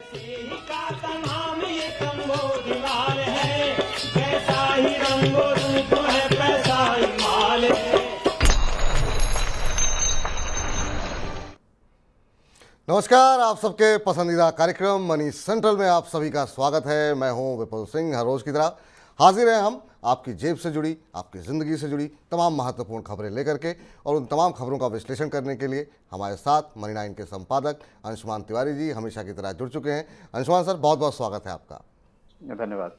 का नाम ये कंबोधिलाल है, कैसा ही रंगो रूप है पैसा ही माल है। नमस्कार, आप सबके पसंदीदा कार्यक्रम मनी सेंट्रल में आप सभी का स्वागत है। मैं हूं विपुल सिंह। हर रोज की तरह हाजिर हैं हम आपकी जेब से जुड़ी, आपकी ज़िंदगी से जुड़ी तमाम महत्वपूर्ण खबरें लेकर के, और उन तमाम खबरों का विश्लेषण करने के लिए हमारे साथ मनी 9 के संपादक अंशुमान तिवारी जी हमेशा की तरह जुड़ चुके हैं। अंशुमान सर, बहुत बहुत स्वागत है आपका। धन्यवाद।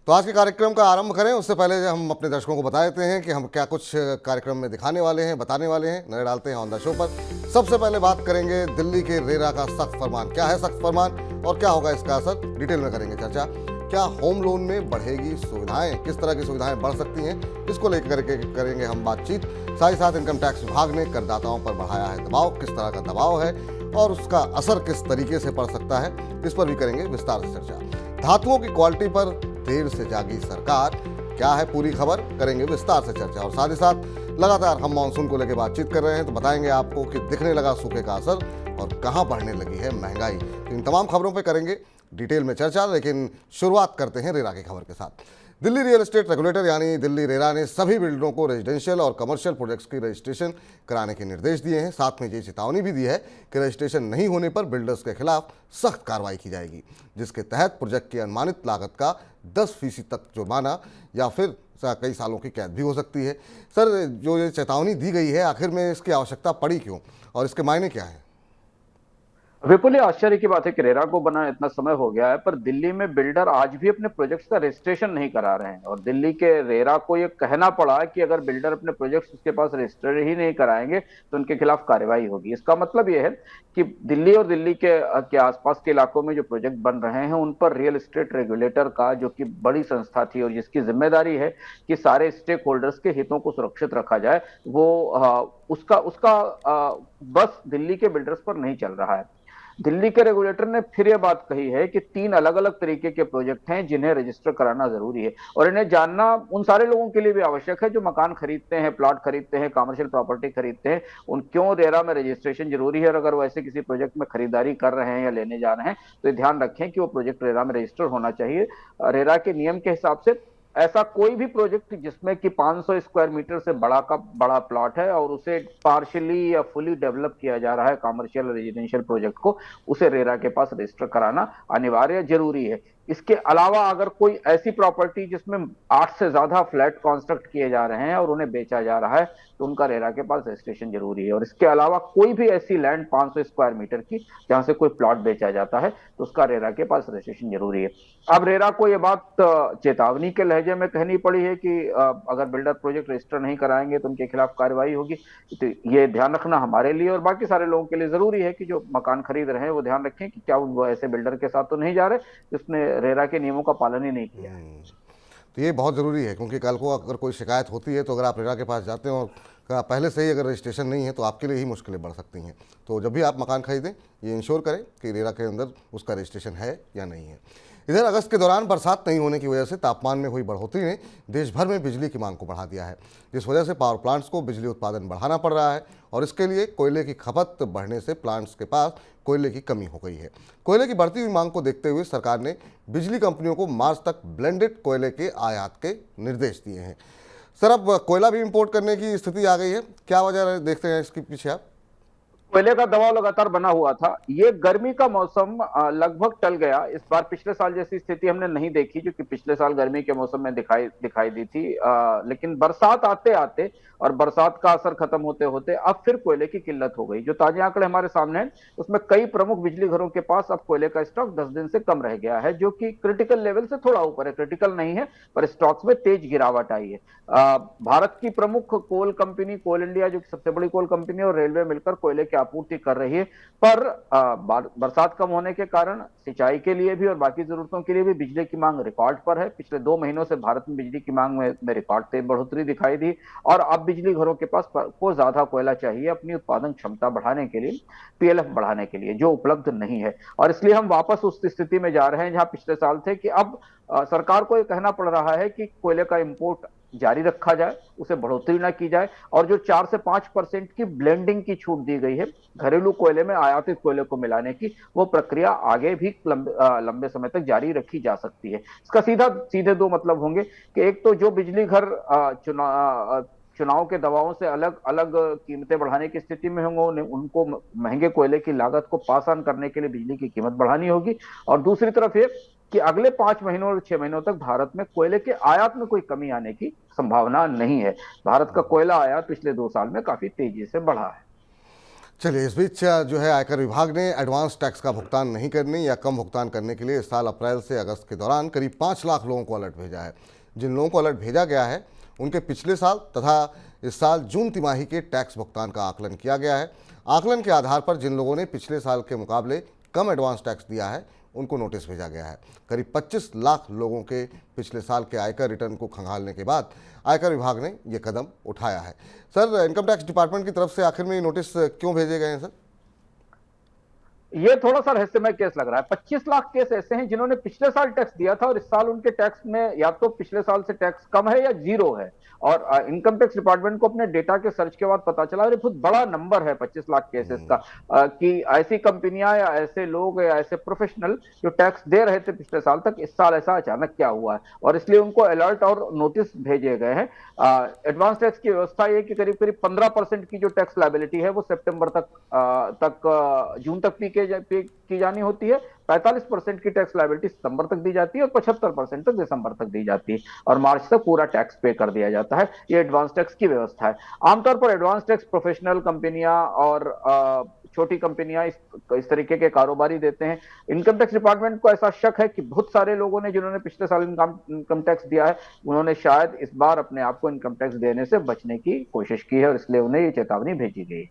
तो आज के कार्यक्रम का आरंभ करें उससे पहले हम अपने दर्शकों को बता देते हैं कि हम क्या कुछ कार्यक्रम में दिखाने वाले हैं, बताने वाले हैं, नजर डालते हैं ऑन द शो पर। सबसे पहले बात करेंगे दिल्ली के रेरा का सख्त फरमान। क्या है सख्त फरमान और क्या होगा इसका असर, डिटेल में करेंगे चर्चा। क्या होम लोन में बढ़ेगी सुविधाएं, किस तरह की सुविधाएं बढ़ सकती हैं, इसको लेकर के करेंगे हम बातचीत। साथ ही साथ इनकम टैक्स विभाग ने करदाताओं पर बढ़ाया है दबाव, किस तरह का दबाव है और उसका असर किस तरीके से पड़ सकता है, इस पर भी करेंगे विस्तार से चर्चा। धातुओं की क्वालिटी पर देर से जागी सरकार, क्या है पूरी खबर, करेंगे विस्तार से चर्चा। और साथ ही साथ लगातार हम मानसून को लेकर बातचीत कर रहे हैं, तो बताएंगे आपको कि दिखने लगा सूखे का असर और कहां बढ़ने लगी है महंगाई। तो इन तमाम खबरों पे करेंगे डिटेल में चर्चा, लेकिन शुरुआत करते हैं रेरा की खबर के साथ। दिल्ली रियल एस्टेट रेगुलेटर यानी दिल्ली रेरा ने सभी बिल्डरों को रेजिडेंशियल और कमर्शियल प्रोजेक्ट्स की रजिस्ट्रेशन कराने के निर्देश दिए हैं। साथ में ये चेतावनी भी दी है कि रजिस्ट्रेशन नहीं होने पर बिल्डर्स के खिलाफ सख्त कार्रवाई की जाएगी, जिसके तहत प्रोजेक्ट की अनुमानित लागत का 10% तक जुर्माना या फिर कई सालों की कैद भी हो सकती है। सर, जो ये चेतावनी दी गई है, आखिर में इसकी आवश्यकता पड़ी क्यों और इसके मायने क्या है? विपुल, ये आश्चर्य की बात है कि रेरा को बना इतना समय हो गया है, पर दिल्ली में बिल्डर आज भी अपने प्रोजेक्ट्स का रजिस्ट्रेशन नहीं करा रहे हैं। और दिल्ली के रेरा को ये कहना पड़ा कि अगर बिल्डर अपने प्रोजेक्ट्स उसके पास रजिस्टर ही नहीं कराएंगे तो उनके खिलाफ कार्रवाई होगी। इसका मतलब ये है कि दिल्ली और दिल्ली के आसपास के इलाकों में जो प्रोजेक्ट बन रहे हैं उन पर रियल एस्टेट रेगुलेटर का, जो कि बड़ी संस्था थी और जिसकी जिम्मेदारी है कि सारे स्टेक होल्डर्स के हितों को सुरक्षित रखा जाए, वो उसका बस दिल्ली के बिल्डर्स पर नहीं चल रहा है। दिल्ली के रेगुलेटर ने फिर यह बात कही है कि 3 अलग अलग तरीके के प्रोजेक्ट हैं जिन्हें रजिस्टर कराना जरूरी है, और इन्हें जानना उन सारे लोगों के लिए भी आवश्यक है जो मकान खरीदते हैं, प्लॉट खरीदते हैं, कमर्शियल प्रॉपर्टी खरीदते हैं। उन क्यों रेरा में रजिस्ट्रेशन जरूरी है, और अगर वो ऐसे किसी प्रोजेक्ट में खरीदारी कर रहे हैं या लेने जा रहे हैं तो ये ध्यान रखें कि वो प्रोजेक्ट रेरा में रजिस्टर होना चाहिए। रेरा के नियम के हिसाब से ऐसा कोई भी प्रोजेक्ट जिसमें कि 500 स्क्वायर मीटर से बड़ा प्लॉट है और उसे पार्शियली या फुली डेवलप किया जा रहा है कमर्शियल रेजिडेंशियल प्रोजेक्ट को, उसे रेरा के पास रजिस्टर कराना अनिवार्य जरूरी है। इसके अलावा अगर कोई ऐसी प्रॉपर्टी जिसमें 8 से ज्यादा फ्लैट कंस्ट्रक्ट किए जा रहे हैं और उन्हें बेचा जा रहा है तो उनका रेरा के पास रजिस्ट्रेशन जरूरी है। और इसके अलावा कोई भी ऐसी लैंड 500 स्क्वायर मीटर की जहां से कोई प्लॉट बेचा जाता है तो उसका रेरा के पास रजिस्ट्रेशन जरूरी है। अब रेरा को यह बात चेतावनी के लहजे में कहनी पड़ी है कि अगर बिल्डर प्रोजेक्ट रजिस्टर नहीं कराएंगे तो उनके खिलाफ कार्रवाई होगी। तो ये ध्यान रखना हमारे लिए और बाकी सारे लोगों के लिए जरूरी है कि जो मकान खरीद रहे हैं वो ध्यान रखें कि क्या वो ऐसे बिल्डर के साथ तो नहीं जा रहे जिसने रेरा के नियमों का पालन ही नहीं किया है। तो ये बहुत ज़रूरी है, क्योंकि कल को अगर कोई शिकायत होती है तो अगर आप रेरा के पास जाते हैं और पहले से ही अगर रजिस्ट्रेशन नहीं है तो आपके लिए ही मुश्किलें बढ़ सकती हैं। तो जब भी आप मकान खरीदें ये इंश्योर करें कि रेरा के अंदर उसका रजिस्ट्रेशन है या नहीं है। इधर अगस्त के दौरान बरसात नहीं होने की वजह से तापमान में हुई बढ़ोतरी ने देश भर में बिजली की मांग को बढ़ा दिया है, जिस वजह से पावर प्लांट्स को बिजली उत्पादन बढ़ाना पड़ रहा है और इसके लिए कोयले की खपत बढ़ने से प्लांट्स के पास कोयले की कमी हो गई है। कोयले की बढ़ती हुई मांग को देखते हुए सरकार ने बिजली कंपनियों को मार्च तक ब्लेंडेड कोयले के आयात के निर्देश दिए हैं। सर, अब कोयला भी इंपोर्ट करने की स्थिति आ गई है, क्या वजह देखते हैं इसके पीछे आप? कोयले का दबाव लगातार बना हुआ था। ये गर्मी का मौसम लगभग टल गया इस बार। पिछले साल जैसी स्थिति हमने नहीं देखी जो कि पिछले साल गर्मी के मौसम में दिखाई दी थी, लेकिन बरसात आते आते और बरसात का असर खत्म होते होते अब फिर कोयले की किल्लत हो गई। जो ताजे आंकड़े हमारे सामने हैं उसमें कई प्रमुख बिजली घरों के पास अब कोयले का स्टॉक 10 दिन से कम रह गया है, जो कि क्रिटिकल लेवल से थोड़ा ऊपर है। क्रिटिकल नहीं है पर स्टॉक्स में तेज गिरावट आई है। भारत की प्रमुख कोल कंपनी कोल इंडिया, जो कि सबसे बड़ी कोल कंपनी, और रेलवे मिलकर कोयले की आपूर्ति कर रही है, पर बरसात कम होने के कारण सिंचाई के लिए भी और बाकी जरूरतों के लिए भी बिजली की मांग रिकॉर्ड पर है। पिछले 2 महीनों से भारत में बिजली की मांग में रिकॉर्ड तेज बढ़ोतरी दिखाई दी और अब बिजली घरों के पास को ज्यादा कोयला चाहिए अपनी उत्पादन क्षमता बढ़ाने के लिए, पीएलएफ बढ़ाने के लिए, जो उपलब्ध नहीं है। और इसलिए हम वापस उस स्थिति में जा रहे हैं जहां पिछले साल थे कि अब सरकार को यह कहना पड़ रहा है कि कोयले का इंपोर्ट जारी रखा जाए, उसे बढ़ोतरी ना की जाए, और जो 4 से 5% की ब्लेंडिंग की छूट दी गई है घरेलू कोयले में आयातित कोयले को मिलाने की, वो प्रक्रिया आगे भी लंबे समय तक जारी रखी जा सकती है। इसका सीधे दो मतलब होंगे कि एक तो जो बिजली घर चुनाव के दबावों से अलग अलग कीमतें बढ़ाने की स्थिति में होंगे, उनको महंगे कोयले की लागत को पास ऑन करने के लिए बिजली की कीमत बढ़ानी होगी। और दूसरी तरफ ये कि अगले 5 महीनों और 6 महीनों तक भारत में कोयले के आयात में कोई कमी आने की संभावना नहीं है। भारत का कोयला आयात पिछले 2 साल में काफी तेजी से बढ़ा है। चलिए, इस बीच जो है आयकर विभाग ने एडवांस टैक्स का भुगतान नहीं करने या कम भुगतान करने के लिए इस साल अप्रैल से अगस्त के दौरान करीब 5 लाख लोगों को अलर्ट भेजा है। जिन लोगों को अलर्ट भेजा गया है उनके पिछले साल तथा इस साल जून तिमाही के टैक्स भुगतान का आकलन किया गया है। आकलन के आधार पर जिन लोगों ने पिछले साल के मुकाबले कम एडवांस टैक्स दिया है उनको नोटिस भेजा गया है। करीब 25 लाख लोगों के पिछले साल के आयकर रिटर्न को खंगालने के बाद आयकर विभाग ने ये कदम उठाया है। सर, इनकम टैक्स डिपार्टमेंट की तरफ से आखिर में ये नोटिस क्यों भेजे गए हैं सर? ये थोड़ा सा रहस्यमय केस लग रहा है। 25 लाख केस ऐसे हैं जिन्होंने पिछले साल टैक्स दिया था और इस साल उनके टैक्स में या तो पिछले साल से टैक्स कम है या जीरो है। और इनकम टैक्स डिपार्टमेंट को अपने डेटा के सर्च के बाद पता चला, अरे बहुत बड़ा नंबर है 25 लाख केसेस का, कि ऐसी कंपनियां या ऐसे लोग या ऐसे प्रोफेशनल जो टैक्स दे रहे थे पिछले साल तक, इस साल ऐसा अचानक क्या हुआ है, और इसलिए उनको अलर्ट और नोटिस भेजे गए हैं। एडवांस टैक्स की व्यवस्था ये कि करीब करीब 15% की जो टैक्स लायबिलिटी है वो सितंबर तक जून तक पे की जानी होती है, 45% की टैक्स लायबिलिटी सितंबर तक दी जाती है और 75% तक दिसंबर तक दी जाती है, और मार्च तक पूरा टैक्स पे कर दिया जाता है। ये एडवांस टैक्स की व्यवस्था है। आमतौर पर एडवांस टैक्स प्रोफेशनल कंपनियां और छोटी कंपनियां इस तरीके के कारोबारी देते हैं। इनकम टैक्स डिपार्टमेंट को ऐसा शक है कि बहुत सारे लोगों ने जिन्होंने पिछले साल इनकम टैक्स दिया है, उन्होंने शायद इस बार अपने आप को इनकम टैक्स देने से बचने की कोशिश की है, और इसलिए उन्हें ये चेतावनी भेजी गई।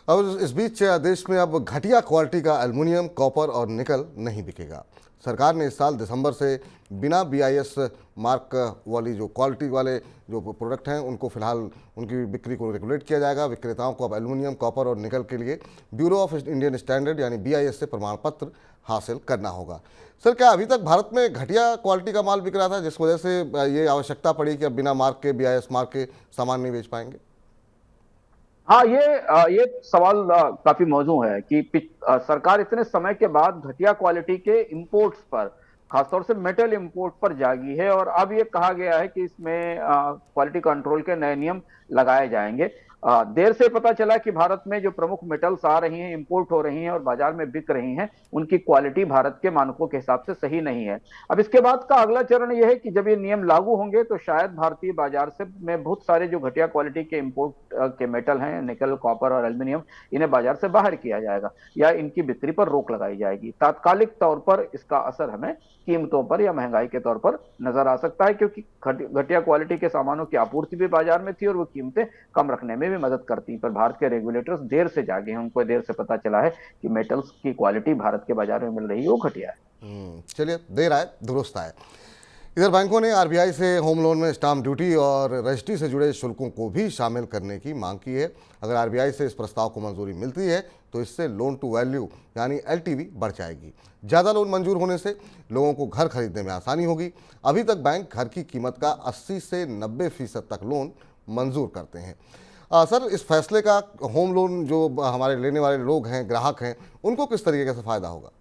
अब इस बीच देश में अब घटिया क्वालिटी का एल्युमिनियम, कॉपर और निकल नहीं बिकेगा। सरकार ने इस साल दिसंबर से बिना BIS मार्क वाली जो क्वालिटी वाले जो प्रोडक्ट हैं उनको फिलहाल उनकी बिक्री को रेगुलेट किया जाएगा। विक्रेताओं को अब एल्युमिनियम, कॉपर और निकल के लिए ब्यूरो ऑफ इंडियन स्टैंडर्ड यानी BIS से प्रमाण पत्र हासिल करना होगा। सर, क्या अभी तक भारत में घटिया क्वालिटी का माल बिक रहा था जिस वजह से ये आवश्यकता पड़ी कि अब बिना मार्क के, BIS मार्क के सामान नहीं बेच पाएंगे? हाँ, ये सवाल काफी मौजू है कि सरकार इतने समय के बाद घटिया क्वालिटी के इंपोर्ट्स पर, खासतौर से मेटल इंपोर्ट पर जागी है, और अब ये कहा गया है कि इसमें क्वालिटी कंट्रोल के नए नियम लगाए जाएंगे। देर से पता चला कि भारत में जो प्रमुख मेटल्स आ रही हैं, इंपोर्ट हो रही हैं और बाजार में बिक रही हैं, उनकी क्वालिटी भारत के मानकों के हिसाब से सही नहीं है। अब इसके बाद का अगला चरण यह है कि जब ये नियम लागू होंगे तो शायद भारतीय बाजार से में बहुत सारे जो घटिया क्वालिटी के इंपोर्ट के मेटल हैं, निकल, कॉपर और एल्युमिनियम, इन्हें बाजार से बाहर किया जाएगा या इनकी बिक्री पर रोक लगाई जाएगी। तात्कालिक तौर पर इसका असर हमें कीमतों पर या महंगाई के तौर पर नजर आ सकता है, क्योंकि घटिया क्वालिटी के सामानों की आपूर्ति भी बाजार में थी और वो कीमतें कम रखने में भी मदद करती। पर भारत के रेगुलेटर्स देर से जागे हैं, उनको देर से पता चला है कि मेटल्स की क्वालिटी भारत के बाजार में मिल रही है वो घटिया है। चलिए, देर आए दुरुस्त आए। इधर बैंकों ने RBI से होम लोन में स्टाम्प ड्यूटी और रजिस्ट्री से जुड़े शुल्कों को भी शामिल करने की मांग की है। अगर RBI से इस प्रस्ताव को मंजूरी मिलती है तो इससे लोन टू वैल्यू यानी LTV बढ़ जाएगी। ज़्यादा लोन मंजूर होने से लोगों को घर खरीदने में आसानी होगी। अभी तक बैंक घर की कीमत का 80 से 90% तक लोन मंजूर करते हैं। सर, इस फैसले का होम लोन जो हमारे लेने वाले लोग हैं, ग्राहक हैं, उनको किस तरीके से फ़ायदा होगा?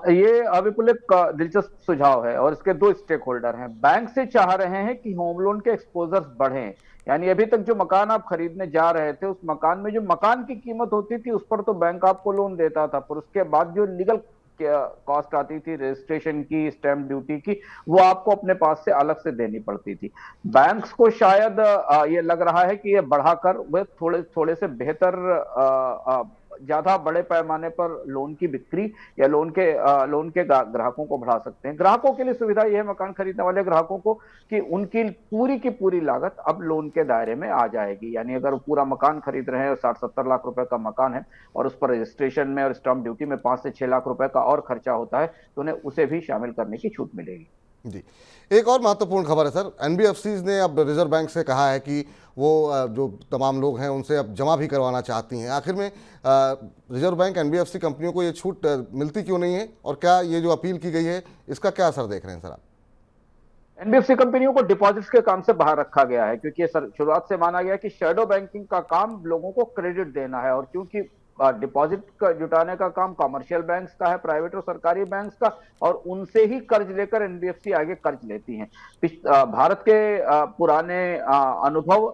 ये विपुल एक दिलचस्प सुझाव है और इसके दो स्टेक होल्डर हैं। बैंक से चाह रहे हैं कि होम लोन के एक्सपोजर्स बढ़ें, यानी अभी तक जो मकान आप खरीदने जा रहे थे उस मकान में जो मकान की कीमत होती थी उस पर तो बैंक आपको लोन देता था, पर उसके बाद जो लीगल कॉस्ट आती थी, रजिस्ट्रेशन की, स्टैंप ड्यूटी की, वो आपको अपने पास से अलग से देनी पड़ती थी। बैंक्स को शायद ये लग रहा है कि ये बढ़ाकर वे थोड़े से बेहतर, ज्यादा बड़े पैमाने पर लोन की बिक्री या लोन के ग्राहकों को बढ़ा सकते हैं। ग्राहकों के लिए सुविधा यह है, मकान खरीदने वाले ग्राहकों को, कि उनकी पूरी की पूरी लागत अब लोन के दायरे में आ जाएगी। यानी अगर पूरा मकान खरीद रहे हैं, 60-70 लाख रुपए का मकान है और उस पर रजिस्ट्रेशन में और स्टाम्प ड्यूटी में 5 से 6 लाख रुपए का और खर्चा होता है, तो उन्हें उसे भी शामिल करने की छूट मिलेगी। जी, एक और महत्वपूर्ण खबर है सर। NBFCs ने अब रिजर्व बैंक से कहा है कि वो जो तमाम लोग हैं उनसे अब जमा भी करवाना चाहती हैं। आखिर में रिजर्व बैंक NBFC कंपनियों को ये छूट मिलती क्यों नहीं है, और क्या ये जो अपील की गई है इसका क्या असर देख रहे हैं सर आप? एनबीएफसी कंपनियों को डिपॉजिट्स के काम से बाहर रखा गया है, क्योंकि शुरुआत से माना गया कि शैडो बैंकिंग का काम लोगों को क्रेडिट देना है, और क्योंकि डिपॉजिट का जुटाने का काम कमर्शियल बैंक्स का है, प्राइवेट और सरकारी बैंक्स का, और उनसे ही कर्ज लेकर एनबीएफसी आगे कर्ज लेती हैं। भारत के पुराने अनुभव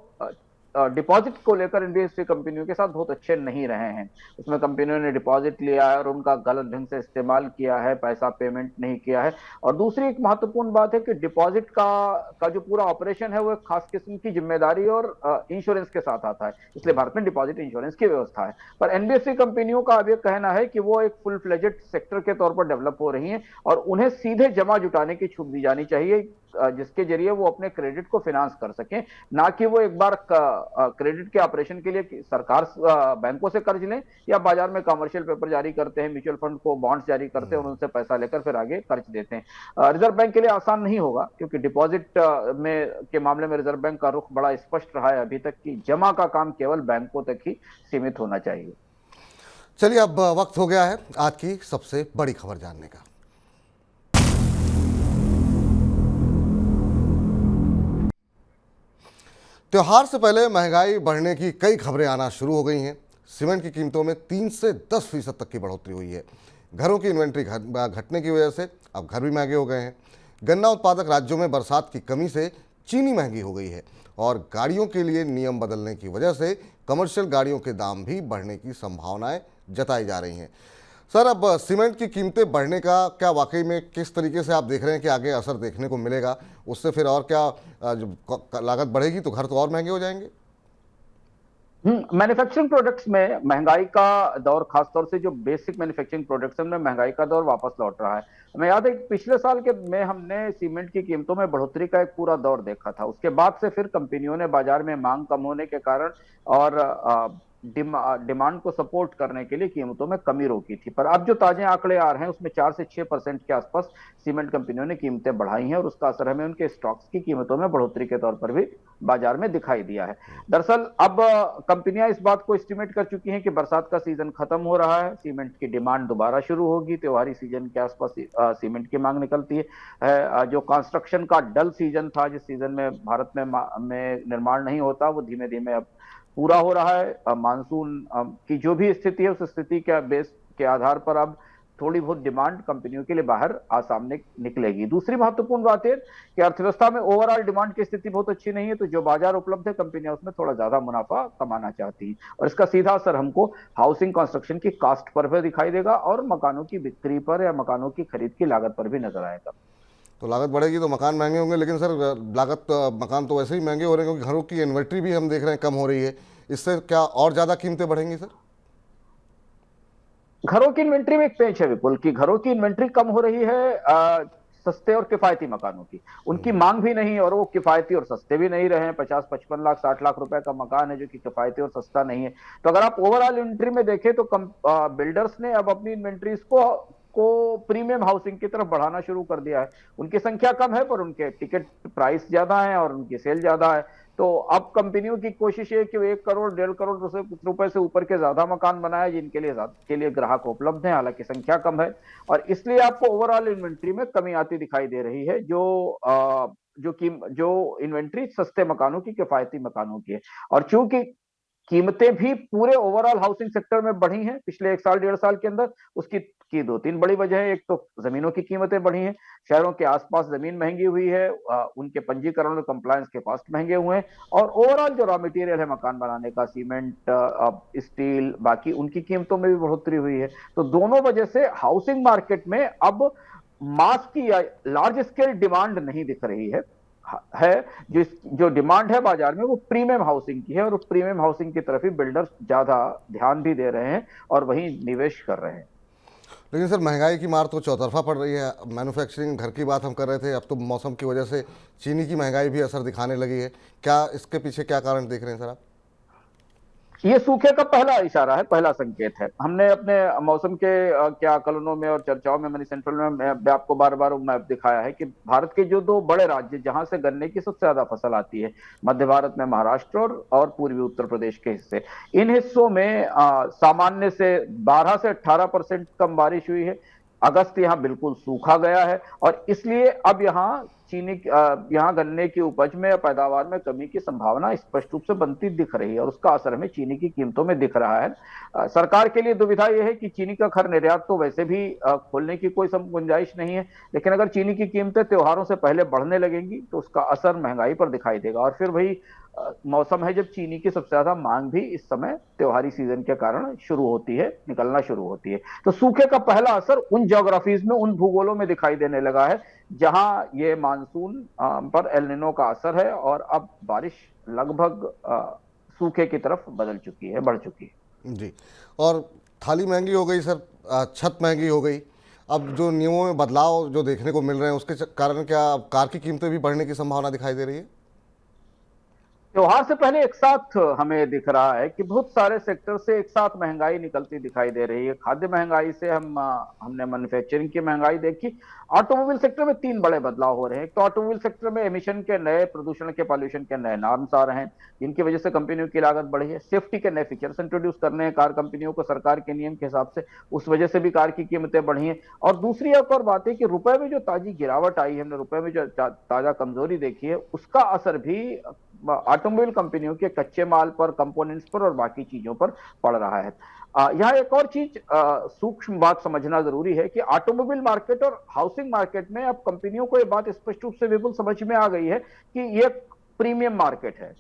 डिपॉजिट को लेकर एनबीएफसी कंपनियों के साथ बहुत अच्छे नहीं रहे हैं। उसमें कंपनियों ने डिपॉजिट लिया है और उनका गलत ढंग से इस्तेमाल किया है, पैसा पेमेंट नहीं किया है। और दूसरी एक महत्वपूर्ण बात है कि डिपॉजिट का जो पूरा ऑपरेशन है वो एक खास किस्म की जिम्मेदारी और इंश्योरेंस के साथ आता है, इसलिए भारत में डिपॉजिट इंश्योरेंस की व्यवस्था है। पर एनबीएफसी कंपनियों का अब यह कहना है कि वो एक फुल फ्लेजेड सेक्टर के तौर पर डेवलप हो रही हैं और उन्हें सीधे जमा जुटाने की छूट दी जानी चाहिए, जिसके जरिए वो अपने क्रेडिट को फाइनेंस कर सकें, ना कि वो एक बार क्रेडिट के ऑपरेशन के लिए सरकार बैंकों से कर्ज लें या बाजार में कमर्शियल पेपर जारी करते हैं, म्यूचुअल फंड को बॉन्ड्स जारी करते हैं और उनसे पैसा लेकर फिर आगे कर्ज देते हैं। रिजर्व बैंक के लिए आसान नहीं होगा, क्योंकि डिपॉजिट में के मामले में रिजर्व बैंक का रुख बड़ा स्पष्ट रहा है अभी तक कि जमा का काम केवल बैंकों तक ही सीमित होना चाहिए। चलिए, अब वक्त हो गया है आज की सबसे बड़ी खबर जानने का। त्योहार से पहले महंगाई बढ़ने की कई खबरें आना शुरू हो गई हैं। सीमेंट की कीमतों में 3 से 10% तक की बढ़ोतरी हुई है। घरों की इन्वेंट्री घटने की वजह से अब घर भी महंगे हो गए हैं। गन्ना उत्पादक राज्यों में बरसात की कमी से चीनी महंगी हो गई है और गाड़ियों के लिए नियम बदलने की वजह से कमर्शियल गाड़ियों के दाम भी बढ़ने की संभावनाएं जताई जा रही हैं। सर, अब सीमेंट की कीमतें बढ़ने का क्या वाकई में किस तरीके से आप देख रहे हैं कि आगे असर देखने को मिलेगा? उससे फिर और क्या लागत बढ़ेगी तो घर तो और महंगे हो जाएंगे? मैन्युफैक्चरिंग प्रोडक्ट्स में महंगाई का दौर, खासतौर से जो बेसिक मैन्युफैक्चरिंग प्रोडक्ट्स में महंगाई का दौर वापस लौट रहा है। हमें याद है कि पिछले साल के में हमने सीमेंट की कीमतों में बढ़ोतरी का एक पूरा दौर देखा था। उसके बाद से फिर कंपनियों ने बाजार में मांग कम होने के कारण और डिमांड को सपोर्ट करने के लिए कीमतों में कमी रोकी थी। पर अब जो ताजे आंकड़े आ रहे हैं उसमें 4 से 6% के आसपास सीमेंट कंपनियों ने कीमतें बढ़ाई हैं और उसका असर हमें उनके स्टॉक्स की कीमतों में बढ़ोतरी के तौर पर भी बाजार में दिखाई दिया है। दरअसल अब कंपनियां इस बात को एस्टिमेट कर चुकी हैं कि बरसात का सीजन खत्म हो रहा है, सीमेंट की डिमांड दोबारा शुरू होगी। त्योहारी सीजन के आसपास सीमेंट की मांग निकलती है। जो कंस्ट्रक्शन का डल सीजन था, जिस सीजन में भारत में निर्माण नहीं होता, वो धीमे धीमे अब पूरा हो रहा है। मानसून की जो भी स्थिति है उस स्थिति के बेस के आधार पर अब थोड़ी बहुत डिमांड कंपनियों के लिए बाहर सामने निकलेगी। दूसरी महत्वपूर्ण बात है कि अर्थव्यवस्था में ओवरऑल डिमांड की स्थिति बहुत अच्छी नहीं है, तो जो बाजार उपलब्ध है कंपनियां उसमें थोड़ा ज्यादा मुनाफा कमाना चाहती हैं और इसका सीधा असर हमको हाउसिंग कंस्ट्रक्शन की कास्ट पर भी दिखाई देगा और मकानों की बिक्री पर या मकानों की खरीद की लागत पर भी नजर आएगा। तो लागत बढ़ेगी तो मकान महंगे होंगे, लेकिन सर लागत मकान तो वैसे ही महंगे हो रहे हैं क्योंकि घरों की इन्वेंट्री भी हम देख रहे हैं कम हो रही है। इससे क्या और ज़्यादा कीमतें बढ़ेंगी सर? घरों की इन्वेंट्री में एक पेच है विपुल, की घरों की इन्वेंट्री कम हो रही है सस्ते और किफायती मकानों की। उनकी मांग भी नहीं और वो किफायती और सस्ते भी नहीं रहे हैं। 50-55 लाख 60 लाख रुपए का मकान है जो कि किफायती और सस्ता नहीं है। तो अगर आप ओवरऑल इन्वेंट्री में देखें तो बिल्डर्स ने अब अपनी इन्वेंट्रीज को प्रीमियम हाउसिंग की तरफ बढ़ाना शुरू कर दिया है। उनकी संख्या कम है पर उनके टिकट प्राइस ज्यादा है और उनकी सेल ज्यादा है। तो अब कंपनियों की कोशिश है कि वो 1 करोड़ 1.5 करोड़ रुपए से ऊपर के ज्यादा मकान बनाए जिनके लिए ग्राहक उपलब्ध हैं, हालांकि संख्या कम है और इसलिए आपको ओवरऑल इन्वेंट्री में कमी आती दिखाई दे रही है। जो इन्वेंट्री सस्ते मकानों की, किफायती मकानों की है। और चूंकि कीमतें भी पूरे ओवरऑल हाउसिंग सेक्टर में बढ़ी हैं पिछले 1 साल 1.5 साल के अंदर, उसकी 2-3 बड़ी वजह है। एक तो जमीनों की कीमतें बढ़ी हैं, शहरों के आसपास जमीन महंगी हुई है, उनके पंजीकरण और कंप्लायंस के कॉस्ट महंगे हुए हैं और ओवरऑल जो रॉ मटेरियल है मकान बनाने का, सीमेंट, स्टील, बाकी उनकी कीमतों में भी बढ़ोतरी हुई है। तो दोनों वजह से हाउसिंग मार्केट में अब मास की लार्ज स्केल डिमांड नहीं दिख रही है। जो डिमांड है बाजार में वो प्रीमियम हाउसिंग की है और प्रीमियम हाउसिंग की तरफ ही बिल्डर्स ज्यादा ध्यान भी दे रहे हैं और वहीं निवेश कर रहे हैं। लेकिन सर महंगाई की मार तो चौतरफा पड़ रही है। मैन्युफैक्चरिंग घर की बात हम कर रहे थे, अब तो मौसम की वजह से चीनी की महंगाई भी असर दिखाने लगी है। क्या इसके पीछे क्या कारण देख रहे हैं सर आप? ये सूखे का पहला इशारा है, पहला संकेत है। हमने अपने मौसम के क्या आकलनों में और चर्चाओं में मनी सेंट्रल में आपको बार बार मैप दिखाया है कि भारत के जो 2 बड़े राज्य जहां से गन्ने की सबसे ज्यादा फसल आती है, मध्य भारत में महाराष्ट्र और पूर्वी उत्तर प्रदेश के हिस्से, इन हिस्सों में सामान्य से 12 से 18% कम बारिश हुई है। अगस्त यहाँ बिल्कुल सूखा गया है और इसलिए अब यहाँ चीनी यहाँ गन्ने की उपज में या पैदावार में कमी की संभावना स्पष्ट रूप से बनती दिख रही है और उसका असर हमें चीनी की कीमतों में दिख रहा है। सरकार के लिए दुविधा यह है कि चीनी का खर निर्यात तो वैसे भी खोलने की कोई गुंजाइश नहीं है, लेकिन अगर चीनी की कीमतें त्योहारों से पहले बढ़ने लगेंगी तो उसका असर महंगाई पर दिखाई देगा और फिर वही मौसम है जब चीनी की सबसे ज्यादा मांग भी इस समय त्योहारी सीजन के कारण शुरू होती है, निकलना शुरू होती है। तो सूखे का पहला असर उन ज्योग्राफीज में, उन भूगोलों में दिखाई देने लगा है जहां ये मानसून पर एल निनो का असर है और अब बारिश लगभग सूखे की तरफ बदल चुकी है, बढ़ चुकी है। जी, और थाली महंगी हो गई सर, छत महंगी हो गई। अब जो नियमों में बदलाव जो देखने को मिल रहे हैं उसके कारण क्या अब कार की कीमतें भी बढ़ने की संभावना दिखाई दे रही है? त्योहार से पहले एक साथ हमें दिख रहा है कि बहुत सारे सेक्टर से एक साथ महंगाई निकलती दिखाई दे रही है। खाद्य महंगाई से हमने मैन्युफैक्चरिंग की महंगाई देखी। ऑटोमोबाइल सेक्टर में तीन बड़े बदलाव हो रहे हैं। तो ऑटोमोबाइल सेक्टर में एमिशन के नए, प्रदूषण के, पॉल्यूशन के नए नॉर्म्स आ रहे हैं जिनकी वजह से कंपनियों की लागत बढ़ी है। सेफ्टी के नए फीचर्स इंट्रोड्यूस करने हैं कार कंपनियों को सरकार के नियम के हिसाब से, उस वजह से भी कार की कीमतें बढ़ी हैं। और दूसरी एक और बात है कि रुपए में जो ताजी गिरावट आई है, हमने रुपए में जो ताजा कमजोरी देखी है, उसका असर भी ऑटोमोबाइल कंपनियों के कच्चे माल पर, कंपोनेंट्स पर और बाकी चीजों पर पड़ रहा है। यहाँ एक और चीज सूक्ष्म बात समझना जरूरी है कि ऑटोमोबाइल मार्केट और हाउसिंग मार्केट में अब कंपनियों को ये बात स्पष्ट रूप से बिल्कुल समझ में आ गई है कि ये प्रीमियम मार्केट है,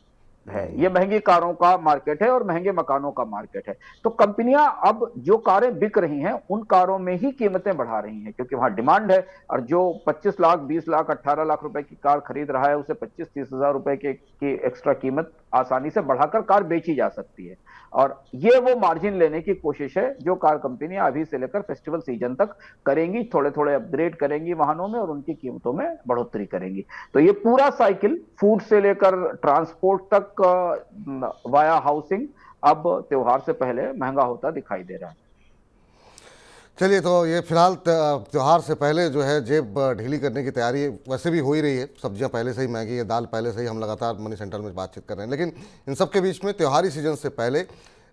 ये महंगी कारों का मार्केट है और महंगे मकानों का मार्केट है। तो कंपनियां अब जो कारें बिक रही हैं उन कारों में ही कीमतें बढ़ा रही हैं क्योंकि वहां डिमांड है और जो 25 लाख, 20 लाख, 18 लाख रुपए की कार खरीद रहा है उसे 25-30 हजार रुपए की एक्स्ट्रा कीमत आसानी से बढ़ाकर कार बेची जा सकती है। और ये वो मार्जिन लेने की कोशिश है जो कार कंपनियां अभी से लेकर फेस्टिवल सीजन तक करेंगी, थोड़े थोड़े अपग्रेड करेंगी वाहनों में और उनकी कीमतों में बढ़ोतरी करेंगी। तो ये पूरा साइकिल फूड से लेकर ट्रांसपोर्ट तक वाया हाउसिंग अब त्योहार से पहले महंगा होता दिखाई दे रहा है। चलिए, तो ये फिलहाल त्यौहार से पहले जो है जेब ढीली करने की तैयारी वैसे भी हो ही रही है। सब्जियां पहले से ही महंगी है, दाल पहले से ही, हम लगातार मनी सेंटर में बातचीत कर रहे हैं। लेकिन इन सब के बीच में त्योहारी सीजन से पहले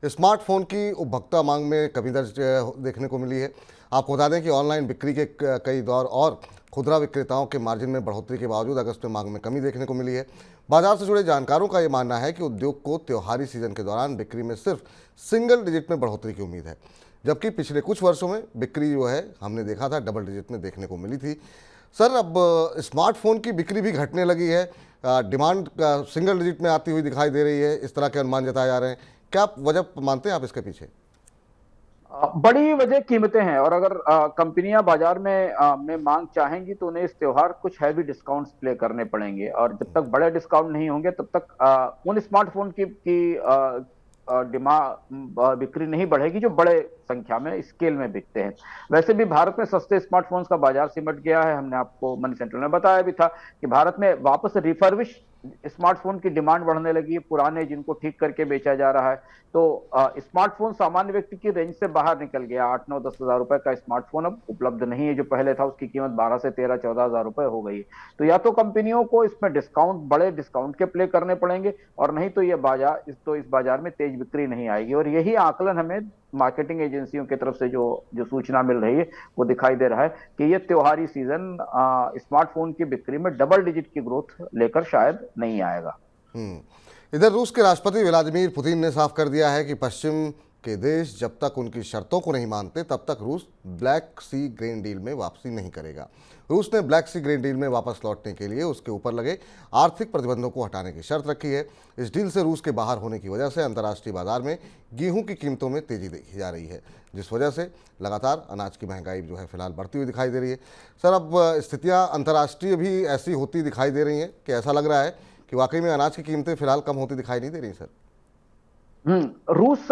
स्मार्टफोन की उपभोक्ता मांग में कमी दर्ज देखने को मिली है। आपको बता दें कि ऑनलाइन बिक्री के कई दौर और खुदरा विक्रेताओं के मार्जिन में बढ़ोतरी के बावजूद अगस्त में मांग में कमी देखने को मिली है। बाजार से जुड़े जानकारों का ये मानना है कि उद्योग को त्योहारी सीजन के दौरान बिक्री में सिर्फ सिंगल डिजिट में बढ़ोतरी की उम्मीद है, जबकि पिछले कुछ वर्षों में बिक्री जो है हमने देखा था डबल डिजिट में देखने को मिली थी। सर, अब स्मार्टफोन की बिक्री भी घटने लगी है, डिमांड सिंगल डिजिट में आती हुई दिखाई दे रही है, इस तरह के अनुमान जताए जा रहे हैं। क्या आप वजह मानते हैं आप इसके पीछे? बड़ी वजह कीमतें हैं और अगर कंपनियां बाजार में मांग चाहेंगी तो उन्हें इस त्योहार कुछ हैवी डिस्काउंट्स प्ले करने पड़ेंगे और जब तक बड़े डिस्काउंट नहीं होंगे तब तक उन स्मार्टफोन की बिक्री नहीं बढ़ेगी जो बड़े संख्या में, स्केल में बिकते हैं। वैसे भी भारत में सस्ते स्मार्टफोन्स का बाजार सिमट गया है। हमने आपको मनी सेंटर में बताया भी था कि भारत में वापस रिफर्बिश स्मार्टफोन की डिमांड बढ़ने लगी है, पुराने जिनको ठीक करके बेचा जा रहा है। तो स्मार्टफोन सामान्य व्यक्ति की रेंज से बाहर निकल गया। 8-9-10 हजार रुपए का स्मार्टफोन अब उपलब्ध नहीं है। जो पहले था उसकी कीमत 12 से 13-14 हजार रुपए हो गई है। तो या तो कंपनियों को इसमें डिस्काउंट, बड़े डिस्काउंट के प्ले करने पड़ेंगे और नहीं तो इस बाजार में तेज बिक्री नहीं आएगी। और यही आकलन हमें मार्केटिंग एजेंसियों की तरफ से जो सूचना मिल रही है वो दिखाई दे रहा है कि ये त्योहारी सीजन स्मार्टफोन की बिक्री में डबल डिजिट की ग्रोथ लेकर शायद नहीं आएगा। इधर रूस के राष्ट्रपति व्लादिमीर पुतिन ने साफ कर दिया है कि पश्चिम के देश जब तक उनकी शर्तों को नहीं मानते तब तक रूस ब्लैक सी ग्रीन डील में वापसी नहीं करेगा। रूस ने ब्लैक सी ग्रीन डील में वापस लौटने के लिए उसके ऊपर लगे आर्थिक प्रतिबंधों को हटाने की शर्त रखी है। इस डील से रूस के बाहर होने की वजह से अंतर्राष्ट्रीय बाजार में गेहूं की कीमतों में तेजी देखी जा रही है, जिस वजह से लगातार अनाज की महंगाई जो है फिलहाल बढ़ती हुई दिखाई दे रही है। सर, अब स्थितियां अंतर्राष्ट्रीय भी ऐसी होती दिखाई दे रही हैं कि ऐसा लग रहा है कि वाकई में अनाज की कीमतें फिलहाल कम होती दिखाई नहीं दे रही? सर, रूस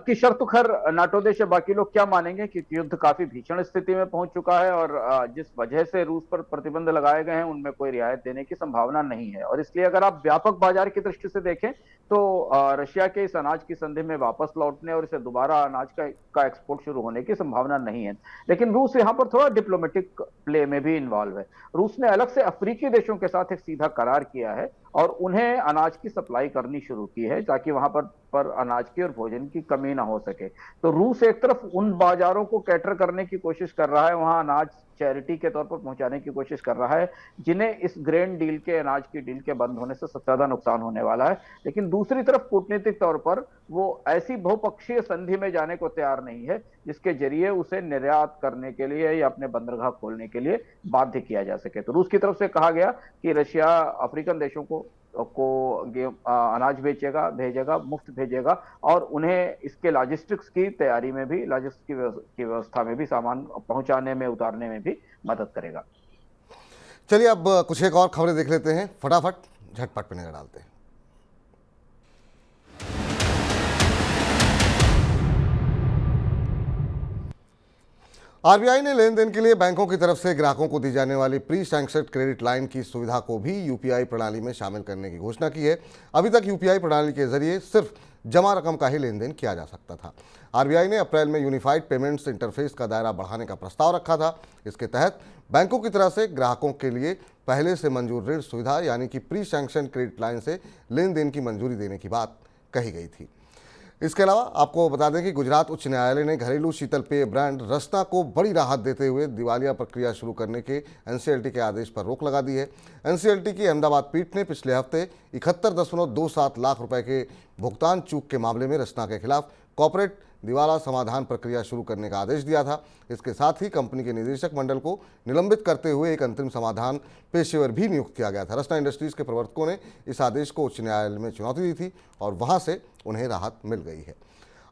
की शर्त खैर नाटो देश या बाकी लोग क्या मानेंगे कि युद्ध काफी भीषण स्थिति में पहुंच चुका है और जिस वजह से रूस पर प्रतिबंध लगाए गए हैं उनमें कोई रियायत देने की संभावना नहीं है। और इसलिए अगर आप व्यापक बाजार की दृष्टि से देखें तो रशिया के इस अनाज की संधि में वापस लौटने और इसे दोबारा अनाज का एक्सपोर्ट शुरू होने की संभावना नहीं है। लेकिन रूस यहाँ पर थोड़ा डिप्लोमेटिक प्ले में भी इन्वॉल्व है। रूस ने अलग से अफ्रीकी देशों के साथ एक सीधा करार किया है और उन्हें अनाज की सप्लाई करनी शुरू की है ताकि वहां पर अनाज की और भोजन की कमी ना हो सके। तो रूस एक तरफ उन बाजारों को कैटर करने की कोशिश कर रहा है, वहां अनाज चैरिटी के तौर पर पहुंचाने की कोशिश कर रहा है, जिन्हें इस ग्रेन डील के, अनाज की डील के बंद होने से सबसे ज्यादा नुकसान होने वाला है। लेकिन दूसरी तरफ कूटनीतिक तौर पर वो ऐसी बहुपक्षीय संधि में जाने को तैयार नहीं है जिसके जरिए उसे निर्यात करने के लिए या अपने बंदरगाह खोलने के लिए बाध्य किया जा सके। तो रूस की तरफ से कहा गया कि रशिया अफ्रीकन देशों को अनाज भेजेगा, मुफ्त भेजेगा, और उन्हें इसके लॉजिस्टिक्स की तैयारी में भी, लॉजिस्टिक्स की व्यवस्था में भी, सामान पहुंचाने में, उतारने में भी मदद करेगा। चलिए अब कुछ एक और खबरें देख लेते हैं, फटाफट झटपट पे नजर डालते हैं। आरबीआई ने लेन देन के लिए बैंकों की तरफ से ग्राहकों को दी जाने वाली प्री सैंक्शनड क्रेडिट लाइन की सुविधा को भी यूपीआई प्रणाली में शामिल करने की घोषणा की है। अभी तक यूपीआई प्रणाली के जरिए सिर्फ जमा रकम का ही लेन देन किया जा सकता था। आरबीआई ने अप्रैल में यूनिफाइड पेमेंट्स इंटरफेस का दायरा बढ़ाने का प्रस्ताव रखा था। इसके तहत बैंकों की तरफ से ग्राहकों के लिए पहले से मंजूर ऋण सुविधा यानी कि प्री सैंक्शन क्रेडिट लाइन से लेन देन की मंजूरी देने की बात कही गई थी। इसके अलावा आपको बता दें कि गुजरात उच्च न्यायालय ने घरेलू शीतल पेय ब्रांड रसना को बड़ी राहत देते हुए दिवालिया प्रक्रिया शुरू करने के एनसीएलटी के आदेश पर रोक लगा दी है। एनसीएलटी की अहमदाबाद पीठ ने पिछले हफ्ते 71.27 लाख रुपए के भुगतान चूक के मामले में रसना के खिलाफ कॉर्पोरेट दिवाला समाधान प्रक्रिया शुरू करने का आदेश दिया था। इसके साथ ही कंपनी के निदेशक मंडल को निलंबित करते हुए एक अंतरिम समाधान पेशेवर भी नियुक्त किया गया था। रसना इंडस्ट्रीज के प्रवर्तकों ने इस आदेश को उच्च न्यायालय में चुनौती दी थी और वहां से उन्हें राहत मिल गई है।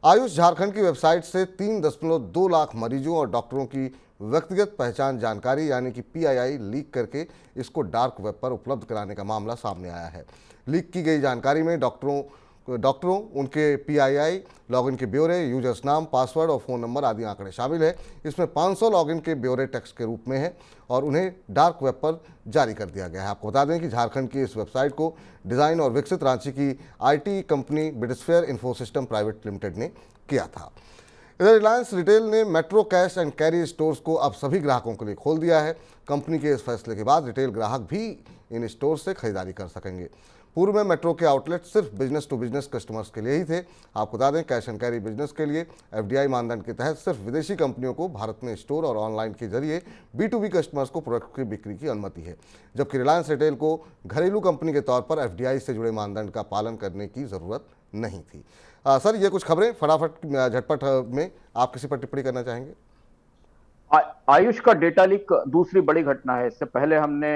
आयुष झारखंड की वेबसाइट से 3.2 लाख मरीजों और डॉक्टरों की व्यक्तिगत पहचान जानकारी यानी कि PII लीक करके इसको डार्क वेब पर उपलब्ध कराने का मामला सामने आया है। लीक की गई जानकारी में डॉक्टरों, उनके PII, लॉगिन के ब्यौरे, यूजर्स नाम, पासवर्ड और फ़ोन नंबर आदि आंकड़े शामिल है। इसमें 500 लॉगिन के ब्यौरे टेक्स्ट के रूप में है और उन्हें डार्क वेब पर जारी कर दिया गया है। आपको बता दें कि झारखंड की इस वेबसाइट को डिज़ाइन और विकसित रांची की IT company Bidsphere Infosystem private limited ने किया था। इधर रिलायंस रिटेल ने Metro cash and carry stores को अब सभी ग्राहकों के लिए खोल दिया है। कंपनी के इस फैसले के बाद रिटेल ग्राहक भी इन स्टोर से खरीदारी कर सकेंगे। पूर्व में मेट्रो के आउटलेट सिर्फ बिजनेस टू बिजनेस कस्टमर्स के लिए ही थे। आपको बता दें कैश एंड कैरी बिजनेस के लिए FDI मानदंड के तहत सिर्फ विदेशी कंपनियों को भारत में स्टोर और ऑनलाइन के जरिए B2B कस्टमर्स को प्रोडक्ट की बिक्री की अनुमति है, जबकि रिलायंस रिटेल को घरेलू कंपनी के तौर पर FDI से जुड़े मानदंड का पालन करने की ज़रूरत नहीं थी। सर, ये कुछ खबरें फटाफट झटपट में आप किसी पर टिप्पणी करना चाहेंगे? आयुष का डेटा लीक दूसरी बड़ी घटना है। इससे पहले हमने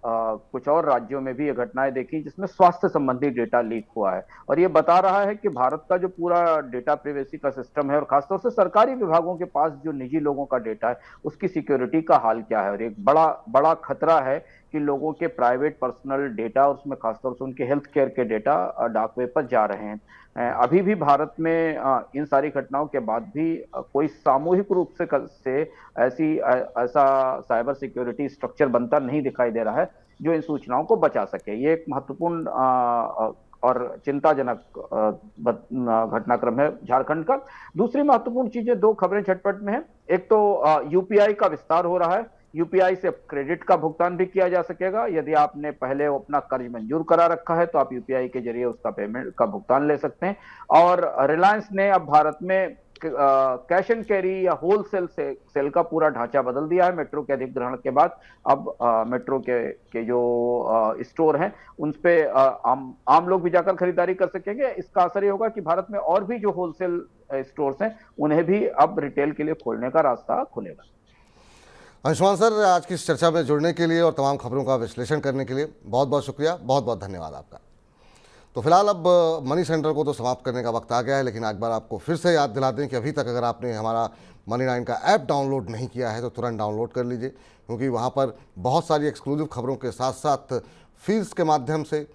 कुछ और राज्यों में भी ये घटनाएं देखी जिसमें स्वास्थ्य संबंधी डेटा लीक हुआ है, और ये बता रहा है कि भारत का जो पूरा डेटा प्रिवेसी का सिस्टम है और खासतौर से सरकारी विभागों के पास जो निजी लोगों का डेटा है उसकी सिक्योरिटी का हाल क्या है। और एक बड़ा खतरा है कि लोगों के प्राइवेट पर्सनल डेटा और उसमें खासतौर से उनके हेल्थ केयर के डेटा डार्क वेब पर जा रहे हैं। अभी भी भारत में इन सारी घटनाओं के बाद भी कोई सामूहिक रूप से ऐसा साइबर सिक्योरिटी स्ट्रक्चर बनता नहीं दिखाई दे रहा है जो इन सूचनाओं को बचा सके। ये एक महत्वपूर्ण और चिंताजनक घटनाक्रम है झारखंड का। दूसरी महत्वपूर्ण चीजें, दो खबरें झटपट में है। एक तो यूपीआई का विस्तार हो रहा है। यूपीआई से क्रेडिट का भुगतान भी किया जा सकेगा। यदि आपने पहले अपना कर्ज मंजूर करा रखा है तो आप यूपीआई के जरिए उसका पेमेंट का भुगतान ले सकते हैं। और रिलायंस ने अब भारत में कैश एंड कैरी या होलसेल सेल का पूरा ढांचा बदल दिया है मेट्रो के अधिग्रहण के बाद। अब मेट्रो के जो स्टोर हैं उन पे आम लोग भी जाकर खरीदारी कर सकेंगे। इसका असर ये होगा कि भारत में और भी जो होलसेल स्टोर्स हैं उन्हें भी अब रिटेल के लिए खोलने का रास्ता खुलेगा। अंशुमान सर, आज की इस चर्चा में जुड़ने के लिए और तमाम खबरों का विश्लेषण करने के लिए बहुत बहुत शुक्रिया, बहुत बहुत धन्यवाद आपका। तो फिलहाल अब मनी सेंटर को तो समाप्त करने का वक्त आ गया है, लेकिन एक बार आपको फिर से याद दिला दें कि अभी तक अगर आपने हमारा मनी9 का ऐप डाउनलोड नहीं किया है तो तुरंत डाउनलोड कर लीजिए, क्योंकि वहाँ पर बहुत सारी एक्सक्लूसिव खबरों के साथ साथ फील्ड्स के माध्यम से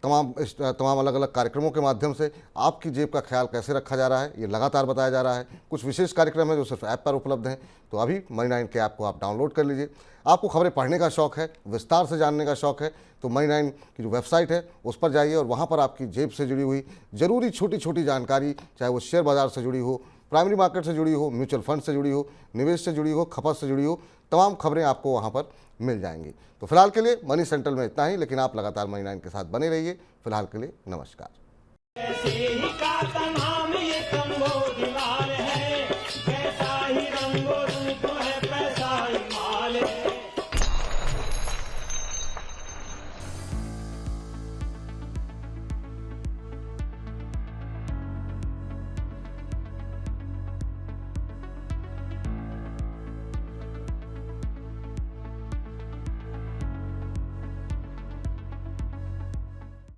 तमाम अलग अलग कार्यक्रमों के माध्यम से आपकी जेब का ख्याल कैसे रखा जा रहा है ये लगातार बताया जा रहा है। कुछ विशेष कार्यक्रम है जो सिर्फ ऐप पर उपलब्ध हैं, तो अभी मनी9 के ऐप को आप डाउनलोड कर लीजिए। आपको खबरें पढ़ने का शौक़ है, विस्तार से जानने का शौक़ है, तो मनी9 की जो वेबसाइट है उस पर जाइए और वहाँ पर आपकी जेब से जुड़ी हुई ज़रूरी छोटी छोटी जानकारी, चाहे वो शेयर बाज़ार से जुड़ी हो, प्राइमरी मार्केट से जुड़ी हो, म्यूचुअल फंड से जुड़ी हो, निवेश से जुड़ी हो, खपत से जुड़ी हो, तमाम खबरें आपको वहाँ पर मिल जाएंगी। तो फिलहाल के लिए मनी सेंट्रल में इतना ही, लेकिन आप लगातार मनी 9 के साथ बने रहिए। फिलहाल के लिए नमस्कार। ऐसे ही का तन्हा